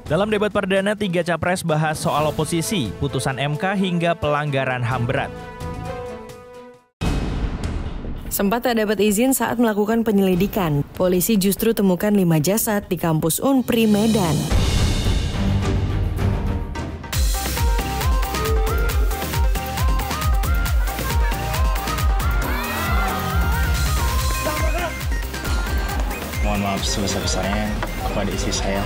Dalam debat perdana, 3 capres bahas soal oposisi, putusan MK hingga pelanggaran HAM berat. Sempat tak dapat izin saat melakukan penyelidikan, polisi justru temukan 5 jasad di kampus Unpri Medan. Mohon maaf sebesar-besarnya kepada istri saya.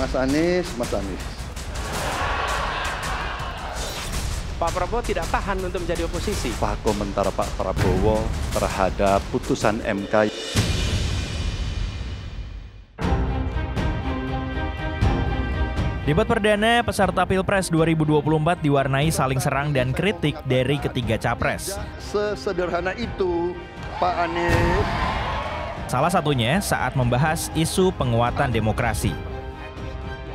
Mas Anies. Pak Prabowo tidak tahan untuk menjadi oposisi. Apa komentar Pak Prabowo terhadap putusan MK? Debat perdana peserta Pilpres 2024 diwarnai saling serang dan kritik dari ketiga capres. Sesederhana itu, Pak Anies. Salah satunya saat membahas isu penguatan demokrasi.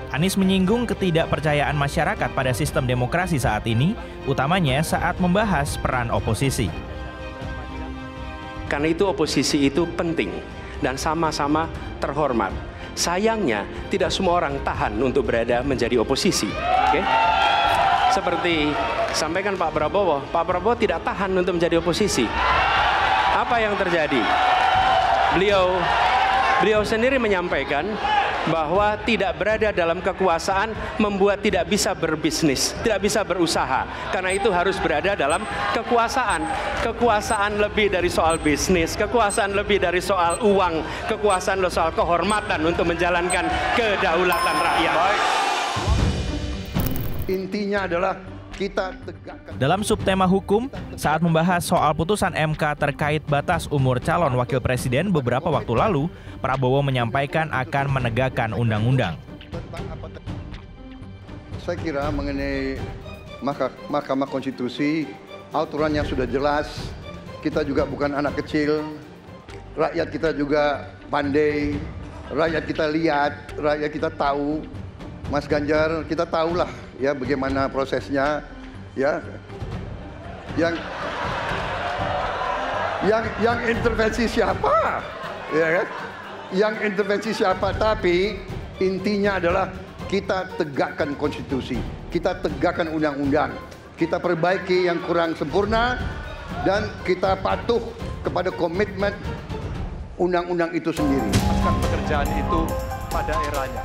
Anies menyinggung ketidakpercayaan masyarakat pada sistem demokrasi saat ini, utamanya saat membahas peran oposisi. Karena itu oposisi itu penting dan sama-sama terhormat. Sayangnya tidak semua orang tahan untuk berada menjadi oposisi. Oke? Seperti sampaikan Pak Prabowo tidak tahan untuk menjadi oposisi. Apa yang terjadi? Beliau sendiri menyampaikan bahwa tidak berada dalam kekuasaan membuat tidak bisa berbisnis, tidak bisa berusaha. Karena itu harus berada dalam kekuasaan. Kekuasaan lebih dari soal bisnis, kekuasaan lebih dari soal uang, kekuasaan soal kehormatan untuk menjalankan kedaulatan rakyat. Baik. Intinya adalah kita tegakkan. Dalam subtema hukum, saat membahas soal putusan MK terkait batas umur calon wakil presiden beberapa waktu lalu, Prabowo menyampaikan akan menegakkan undang-undang. Saya kira mengenai Mahkamah Konstitusi, aturannya sudah jelas. Kita juga bukan anak kecil, rakyat kita juga pandai, rakyat kita lihat, rakyat kita tahu. Mas Ganjar, kita tahulah ya bagaimana prosesnya, ya. Yang intervensi siapa? Ya kan? Yang intervensi siapa? Tapi intinya adalah kita tegakkan konstitusi, kita tegakkan undang-undang, kita perbaiki yang kurang sempurna, dan kita patuh kepada komitmen undang-undang itu sendiri. Pekerjaan itu pada eranya.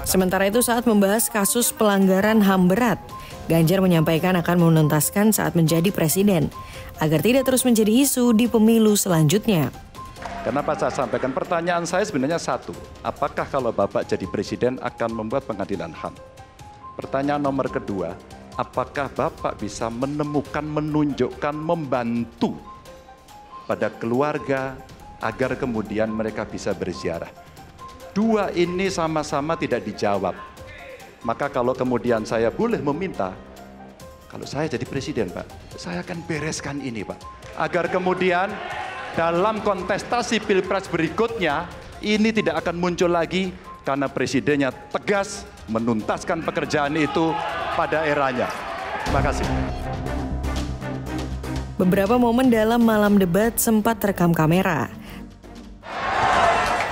Sementara itu saat membahas kasus pelanggaran HAM berat, Ganjar menyampaikan akan menuntaskan saat menjadi presiden, agar tidak terus menjadi isu di pemilu selanjutnya. Kenapa saya sampaikan? Pertanyaan saya sebenarnya satu, apakah kalau Bapak jadi presiden akan membuat pengadilan HAM? Pertanyaan nomor kedua, apakah Bapak bisa menemukan, menunjukkan, membantu pada keluarga agar kemudian mereka bisa berziarah? Dua ini sama-sama tidak dijawab. Maka kalau kemudian saya boleh meminta, kalau saya jadi presiden Pak, saya akan bereskan ini Pak. Agar kemudian dalam kontestasi Pilpres berikutnya, ini tidak akan muncul lagi karena presidennya tegas menuntaskan pekerjaan itu pada eranya. Terima kasih. Beberapa momen dalam malam debat sempat terekam kamera.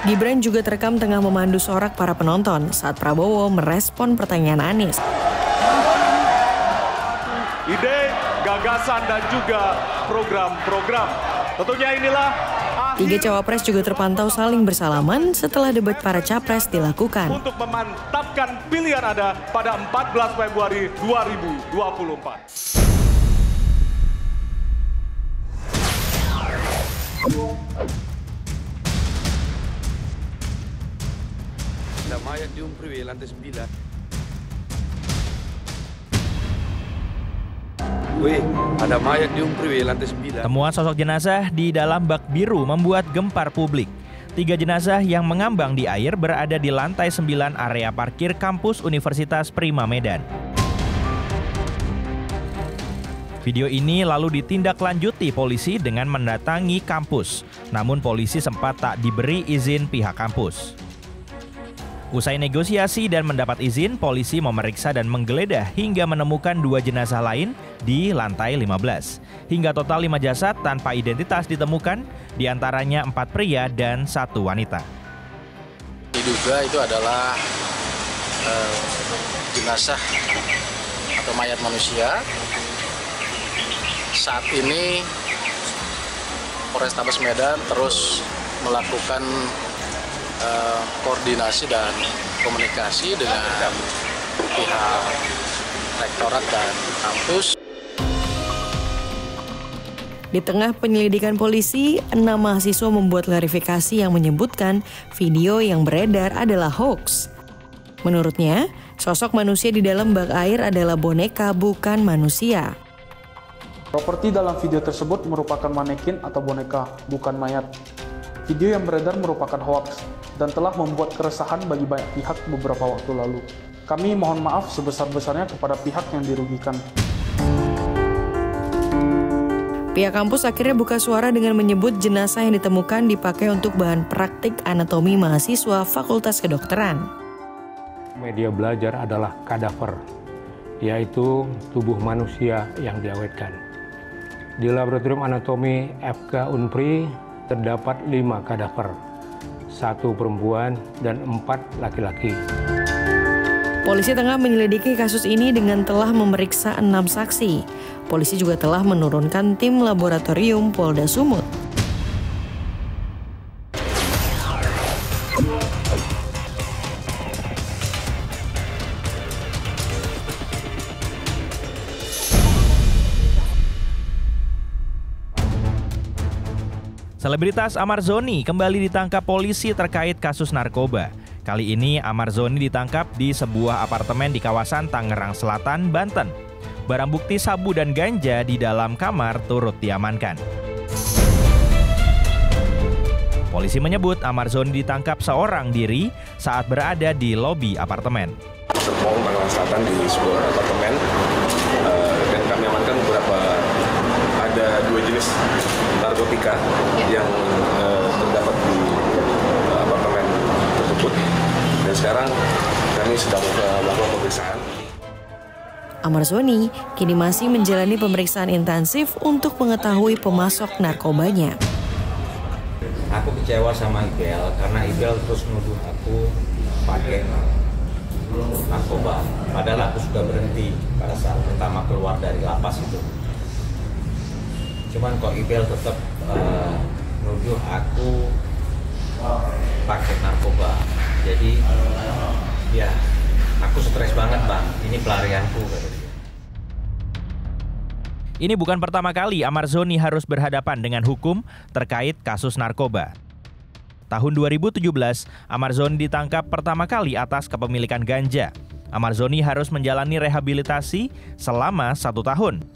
Gibran juga terekam tengah memandu sorak para penonton saat Prabowo merespon pertanyaan Anies. Ide, gagasan, dan juga program-program. Tentunya inilah Tiga cawapres juga terpantau saling bersalaman setelah debat para capres dilakukan. Untuk memantapkan pilihan Anda pada 14 Februari 2024. Ada mayat di Unpri lantai 9. Ada mayat di Unpri lantai 9. Temuan sosok jenazah di dalam bak biru membuat gempar publik. 3 jenazah yang mengambang di air berada di lantai 9 area parkir kampus Universitas Prima Medan. Video ini lalu ditindaklanjuti polisi dengan mendatangi kampus. Namun polisi sempat tak diberi izin pihak kampus. Usai negosiasi dan mendapat izin, polisi memeriksa dan menggeledah hingga menemukan 2 jenazah lain di lantai 15. Hingga total 5 jasad tanpa identitas ditemukan, diantaranya 4 pria dan 1 wanita. Diduga itu adalah jenazah atau mayat manusia. Saat ini Polrestabes Medan terus melakukan koordinasi dan komunikasi dengan pihak rektorat dan kampus. Di tengah penyelidikan polisi, 6 mahasiswa membuat klarifikasi yang menyebutkan video yang beredar adalah hoax. Menurutnya, sosok manusia di dalam bak air adalah boneka, bukan manusia. Properti dalam video tersebut merupakan manekin atau boneka, bukan mayat. Video yang beredar merupakan hoaks dan telah membuat keresahan bagi banyak pihak beberapa waktu lalu. Kami mohon maaf sebesar-besarnya kepada pihak yang dirugikan. Pihak kampus akhirnya buka suara dengan menyebut jenazah yang ditemukan dipakai untuk bahan praktik anatomi mahasiswa Fakultas Kedokteran. Media belajar adalah kadaver, yaitu tubuh manusia yang diawetkan. Di Laboratorium Anatomi FK Unpri terdapat 5 kadaver, 1 perempuan dan 4 laki-laki. Polisi tengah menyelidiki kasus ini dengan telah memeriksa 6 saksi. Polisi juga telah menurunkan tim laboratorium Polda Sumut. Selebritas Amar Zoni kembali ditangkap polisi terkait kasus narkoba. Kali ini Amar Zoni ditangkap di sebuah apartemen di kawasan Tangerang Selatan, Banten. Barang bukti sabu dan ganja di dalam kamar turut diamankan. Polisi menyebut Amar Zoni ditangkap seorang diri saat berada di lobi apartemen. Serpong, Tangerang Selatan di sebuah apartemen, dan kami amankan beberapa, ada 2 jenis narkotika yang terdapat di apartemen tersebut, dan sekarang kami sedang melakukan pemeriksaan. Amar Zoni kini masih menjalani pemeriksaan intensif untuk mengetahui pemasok narkobanya. Aku kecewa sama Ibel karena Ibel terus nuduh aku pakai narkoba. Padahal aku sudah berhenti pada saat pertama keluar dari lapas itu. Cuman kok Ibel tetap nuduh aku pakai narkoba. Jadi ya aku stres banget, Bang. Ini pelarianku. Ini bukan pertama kali Amar Zoni harus berhadapan dengan hukum terkait kasus narkoba. Tahun 2017, Amar Zoni ditangkap pertama kali atas kepemilikan ganja. Amar Zoni harus menjalani rehabilitasi selama 1 tahun.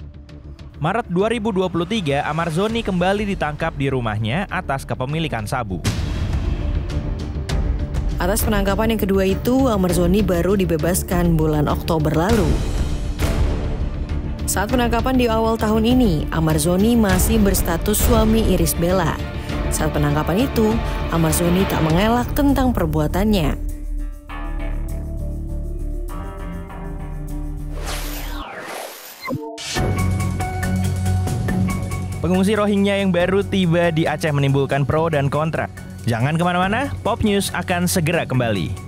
Maret 2023, Amar Zoni kembali ditangkap di rumahnya atas kepemilikan sabu. Atas penangkapan yang kedua itu, Amar Zoni baru dibebaskan bulan Oktober lalu. Saat penangkapan di awal tahun ini, Amar Zoni masih berstatus suami Irish Bella. Saat penangkapan itu, Amar Zoni tak mengelak tentang perbuatannya. Pengungsi Rohingya yang baru tiba di Aceh menimbulkan pro dan kontra. Jangan kemana-mana, Pop News akan segera kembali.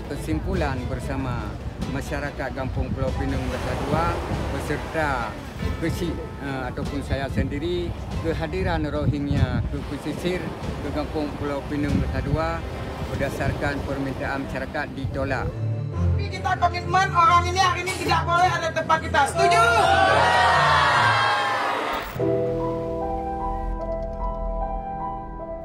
Kesimpulan bersama masyarakat Kampung Pulau Pinang Nusa Dua beserta ataupun saya sendiri, kehadiran Rohingya ke pesisir ke Kampung Pulau Pinang Nusa Dua berdasarkan permintaan masyarakat ditolak. Tapi kita komitmen orang ini hari ini tidak boleh ada tempat kita. Setuju?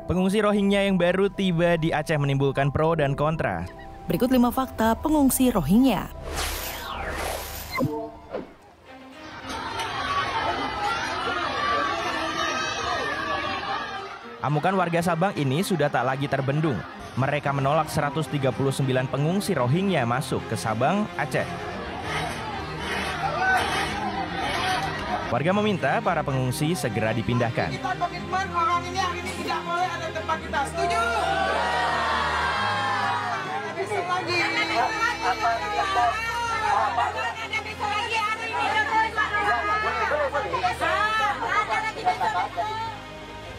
Pengungsi Rohingya yang baru tiba di Aceh menimbulkan pro dan kontra. Berikut 5 fakta pengungsi Rohingya. Amukan warga Sabang ini sudah tak lagi terbendung. Mereka menolak 139 pengungsi Rohingya masuk ke Sabang, Aceh. Warga meminta para pengungsi segera dipindahkan. Kita komitmen orang ini hari ini tidak boleh ada tempat kita. Setuju? Besok lagi.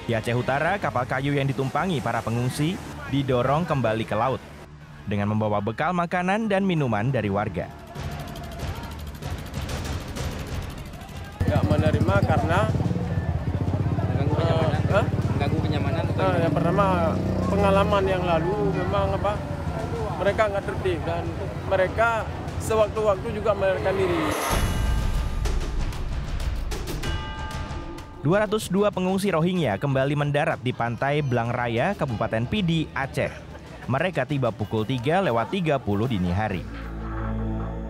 Di Aceh Utara, kapal kayu yang ditumpangi para pengungsi didorong kembali ke laut dengan membawa bekal makanan dan minuman dari warga. Nggak menerima karena mengganggu kenyamanan. Yang pertama, pengalaman yang lalu memang mereka nggak tertib dan mereka sewaktu-waktu juga melarikan diri. 202 pengungsi Rohingya kembali mendarat di pantai Blang Raya, Kabupaten Pidi, Aceh. Mereka tiba pukul 3:30 dini hari.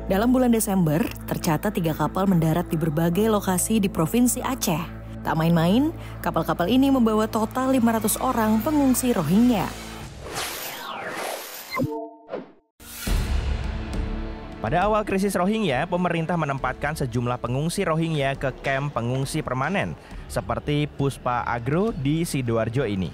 Dalam bulan Desember, tercatat 3 kapal mendarat di berbagai lokasi di Provinsi Aceh. Tak main-main, kapal-kapal ini membawa total 500 orang pengungsi Rohingya. Pada awal krisis Rohingya, pemerintah menempatkan sejumlah pengungsi Rohingya ke kamp pengungsi permanen, seperti Puspa Agro di Sidoarjo ini.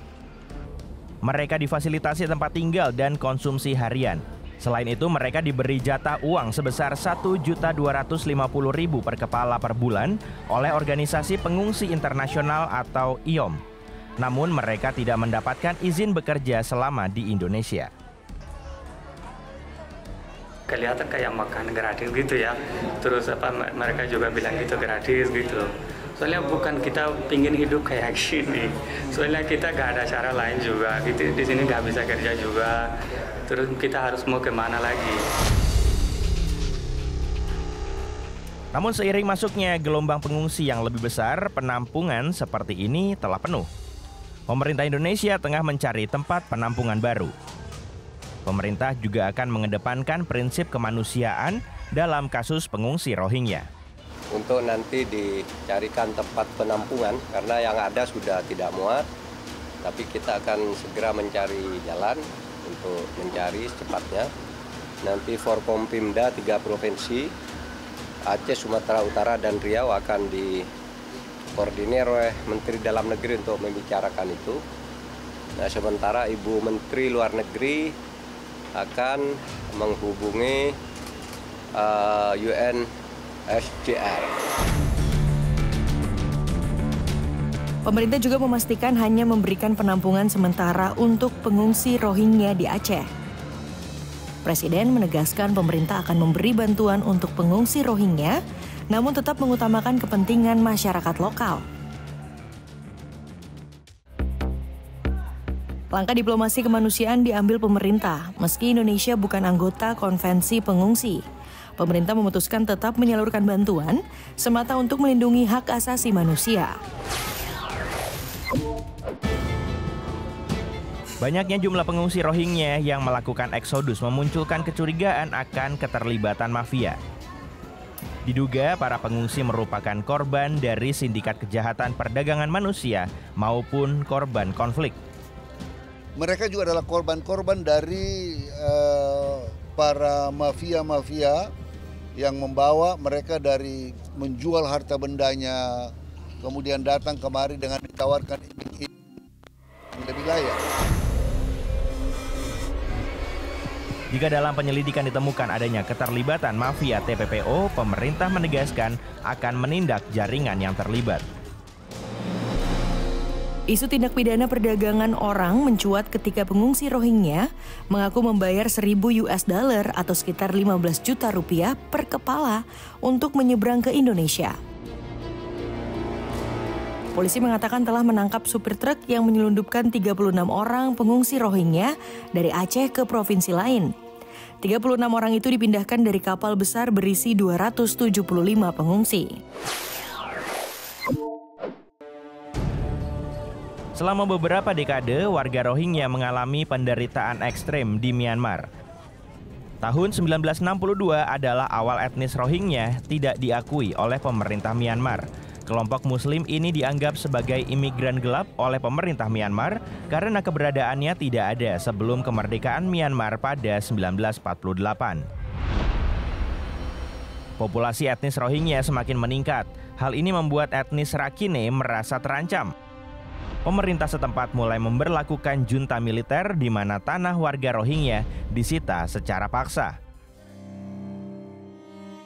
Mereka difasilitasi tempat tinggal dan konsumsi harian. Selain itu, mereka diberi jatah uang sebesar Rp1.250.000 per kepala per bulan oleh Organisasi Pengungsi Internasional atau IOM. Namun mereka tidak mendapatkan izin bekerja selama di Indonesia. Kelihatan kayak makan gratis gitu ya. Terus mereka juga bilang gitu gratis gitu. Soalnya bukan kita pingin hidup kayak gini. Soalnya kita gak ada cara lain juga. Gitu. Di sini gak bisa kerja juga. Terus kita harus mau kemana lagi. Namun seiring masuknya gelombang pengungsi yang lebih besar, penampungan seperti ini telah penuh. Pemerintah Indonesia tengah mencari tempat penampungan baru. Pemerintah juga akan mengedepankan prinsip kemanusiaan dalam kasus pengungsi Rohingya. Untuk nanti dicarikan tempat penampungan, karena yang ada sudah tidak muat, tapi kita akan segera mencari jalan untuk mencari secepatnya. Nanti Forkompimda 3 provinsi, Aceh, Sumatera Utara, dan Riau akan dikoordinir oleh Menteri Dalam Negeri untuk membicarakan itu. Nah, sementara Ibu Menteri Luar Negeri akan menghubungi UNHCR. Pemerintah juga memastikan hanya memberikan penampungan sementara untuk pengungsi Rohingya di Aceh. Presiden menegaskan pemerintah akan memberi bantuan untuk pengungsi Rohingya, namun tetap mengutamakan kepentingan masyarakat lokal. Langkah diplomasi kemanusiaan diambil pemerintah, meski Indonesia bukan anggota konvensi pengungsi. Pemerintah memutuskan tetap menyalurkan bantuan semata untuk melindungi hak asasi manusia. Banyaknya jumlah pengungsi Rohingya yang melakukan eksodus memunculkan kecurigaan akan keterlibatan mafia. Diduga para pengungsi merupakan korban dari sindikat kejahatan perdagangan manusia maupun korban konflik. Mereka juga adalah korban-korban dari para mafia-mafia yang membawa mereka dari menjual harta bendanya, kemudian datang kemari dengan ditawarkan lebih layak. Jika dalam penyelidikan ditemukan adanya keterlibatan mafia TPPO, pemerintah menegaskan akan menindak jaringan yang terlibat. Isu tindak pidana perdagangan orang mencuat ketika pengungsi Rohingya mengaku membayar $1.000 atau sekitar 15 juta rupiah per kepala untuk menyeberang ke Indonesia. Polisi mengatakan telah menangkap supir truk yang menyelundupkan 36 orang pengungsi Rohingya dari Aceh ke provinsi lain. 36 orang itu dipindahkan dari kapal besar berisi 275 pengungsi. Selama beberapa dekade, warga Rohingya mengalami penderitaan ekstrem di Myanmar. Tahun 1962 adalah awal etnis Rohingya tidak diakui oleh pemerintah Myanmar. Kelompok Muslim ini dianggap sebagai imigran gelap oleh pemerintah Myanmar karena keberadaannya tidak ada sebelum kemerdekaan Myanmar pada 1948. Populasi etnis Rohingya semakin meningkat. Hal ini membuat etnis Rakhine merasa terancam. Pemerintah setempat mulai memberlakukan junta militer di mana tanah warga Rohingya disita secara paksa.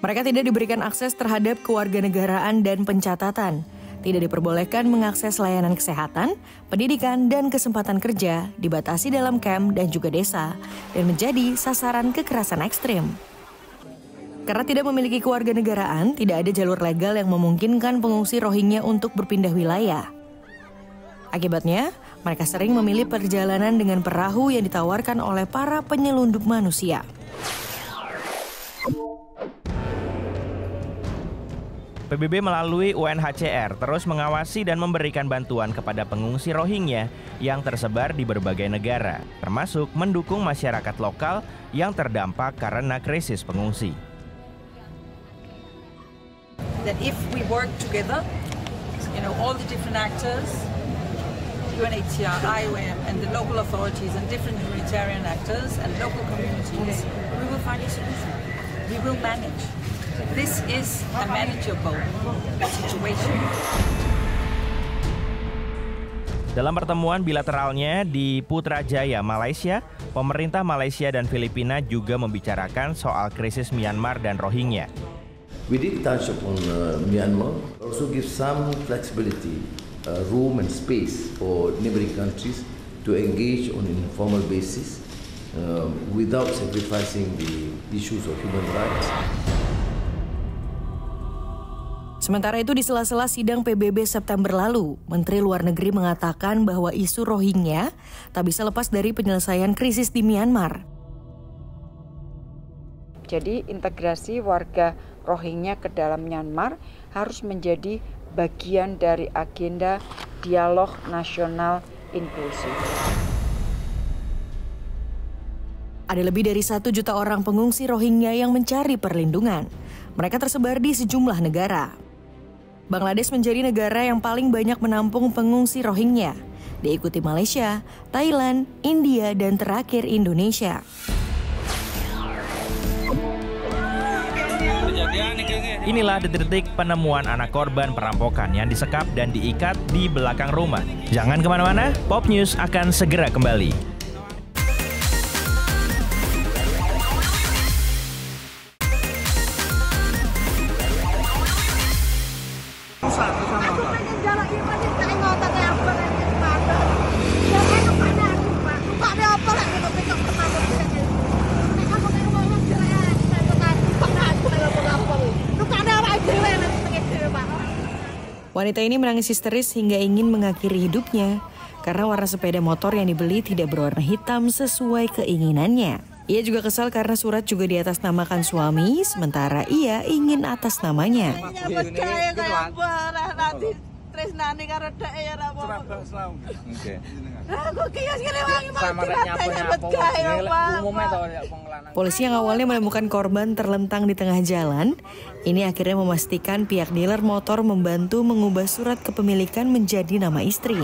Mereka tidak diberikan akses terhadap kewarganegaraan dan pencatatan, tidak diperbolehkan mengakses layanan kesehatan, pendidikan, dan kesempatan kerja, dibatasi dalam kamp dan juga desa, dan menjadi sasaran kekerasan ekstrim. Karena tidak memiliki kewarganegaraan, tidak ada jalur legal yang memungkinkan pengungsi Rohingya untuk berpindah wilayah. Akibatnya, mereka sering memilih perjalanan dengan perahu yang ditawarkan oleh para penyelundup manusia. PBB melalui UNHCR terus mengawasi dan memberikan bantuan kepada pengungsi Rohingya yang tersebar di berbagai negara, termasuk mendukung masyarakat lokal yang terdampak karena krisis pengungsi. That if we work together, all the different actors, UNHCR, IOM, and the local authorities and different humanitarian actors and local communities, we will find a solution. We will manage. This is a manageable situation. Dalam pertemuan bilateralnya di Putrajaya, Malaysia, pemerintah Malaysia dan Filipina juga membicarakan soal krisis Myanmar dan Rohingya. We did touch upon Myanmar, also give some flexibility, room and space for neighboring countries to engage on an informal basis without sacrificing the issues of human rights. Sementara itu di sela-sela sidang PBB September lalu, Menteri Luar Negeri mengatakan bahwa isu Rohingya tak bisa lepas dari penyelesaian krisis di Myanmar. Jadi integrasi warga Rohingya ke dalam Myanmar harus menjadi bagian dari agenda dialog nasional inklusif. Ada lebih dari 1 juta orang pengungsi Rohingya yang mencari perlindungan. Mereka tersebar di sejumlah negara. Bangladesh menjadi negara yang paling banyak menampung pengungsi Rohingya, diikuti Malaysia, Thailand, India, dan terakhir Indonesia. Inilah detik-detik penemuan anak korban perampokan yang disekap dan diikat di belakang rumah. Jangan kemana-mana, Pop News akan segera kembali. Wanita ini menangis histeris hingga ingin mengakhiri hidupnya karena warna sepeda motor yang dibeli tidak berwarna hitam sesuai keinginannya. Ia juga kesal karena surat juga diatasnamakan suami, sementara ia ingin atas namanya. Polisi yang awalnya menemukan korban terlentang di tengah jalan, ini akhirnya memastikan pihak dealer motor membantu mengubah surat kepemilikan menjadi nama istri.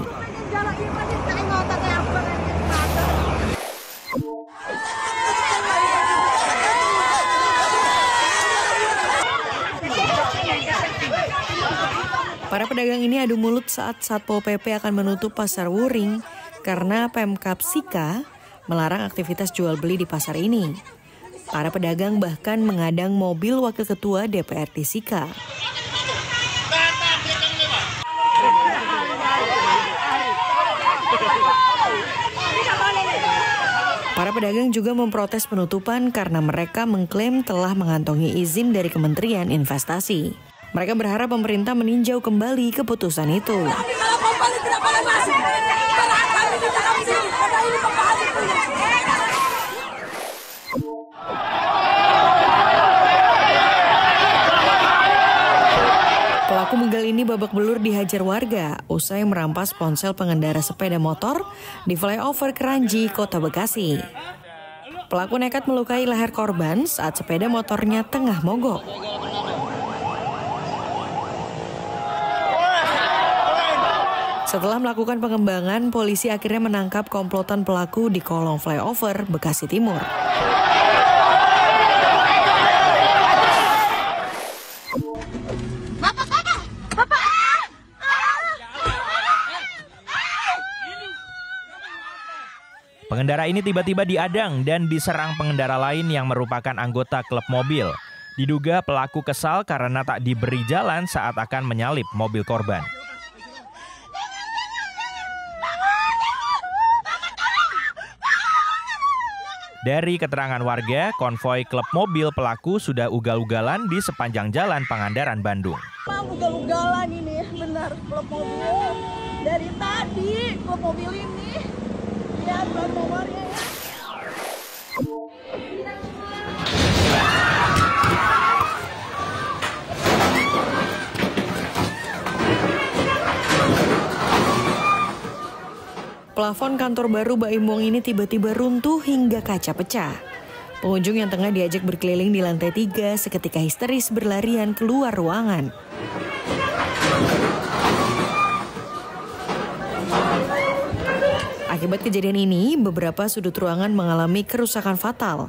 Para pedagang ini adu mulut saat Satpol PP akan menutup pasar Wuring karena Pemkab Sika melarang aktivitas jual beli di pasar ini. Para pedagang bahkan mengadang mobil Wakil Ketua DPRD Sika. Para pedagang juga memprotes penutupan karena mereka mengklaim telah mengantongi izin dari Kementerian Investasi. Mereka berharap pemerintah meninjau kembali keputusan itu. Pelaku begal ini babak belur dihajar warga usai merampas ponsel pengendara sepeda motor di flyover Keranji, Kota Bekasi. Pelaku nekat melukai leher korban saat sepeda motornya tengah mogok. Setelah melakukan pengembangan, polisi akhirnya menangkap komplotan pelaku di kolong flyover Bekasi Timur. Pengendara ini tiba-tiba diadang dan diserang pengendara lain yang merupakan anggota klub mobil. Diduga pelaku kesal karena tak diberi jalan saat akan menyalip mobil korban. Dari keterangan warga, konvoi klub mobil pelaku sudah ugal-ugalan di sepanjang jalan Pangandaran, Bandung. Ugal-ugalan ini, benar, klub mobil. Dari tadi, klub mobil ini. Lihat plat nomornya ya. Plafon kantor baru Baimong ini tiba-tiba runtuh hingga kaca pecah. Pengunjung yang tengah diajak berkeliling di lantai 3 seketika histeris berlarian keluar ruangan. Akibat kejadian ini, beberapa sudut ruangan mengalami kerusakan fatal.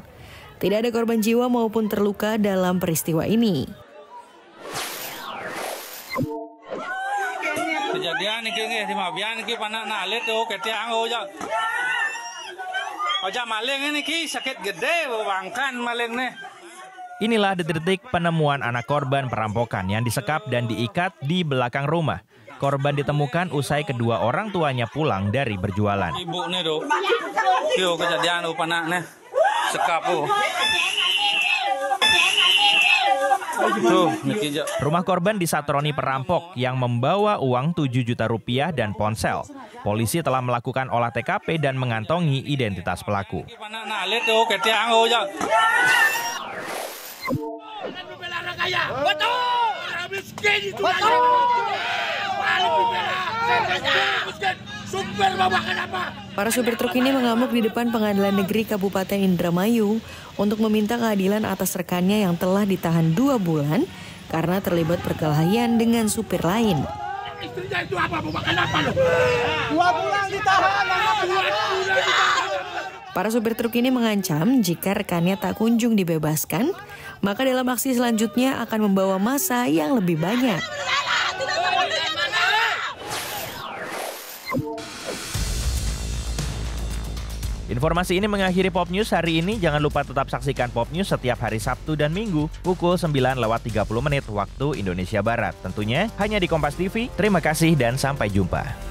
Tidak ada korban jiwa maupun terluka dalam peristiwa ini. Kejadian ini di Mabian ini panak nalit tuh ketiang aja. Aja maling ini ki sakit gede bangkan maling nih. Inilah detik-detik penemuan anak korban perampokan yang disekap dan diikat di belakang rumah. Korban ditemukan usai kedua orang tuanya pulang dari berjualan. Ibu nih tuh, yo kejadian tuh panak nih, sekap tuh. Rumah korban disatroni perampok yang membawa uang 7 juta rupiah dan ponsel. Polisi telah melakukan olah TKP dan mengantongi identitas pelaku. Para supir truk ini mengamuk di depan Pengadilan Negeri Kabupaten Indramayu untuk meminta keadilan atas rekannya yang telah ditahan 2 bulan karena terlibat perkelahian dengan supir lain. Istrinya itu apa? Mau makan apa lo? 2 bulan ditahan. Para supir truk ini mengancam jika rekannya tak kunjung dibebaskan, maka dalam aksi selanjutnya akan membawa massa yang lebih banyak. Informasi ini mengakhiri Pop News hari ini. Jangan lupa tetap saksikan Pop News setiap hari Sabtu dan Minggu pukul 9:30 waktu Indonesia Barat. Tentunya hanya di Kompas TV. Terima kasih dan sampai jumpa.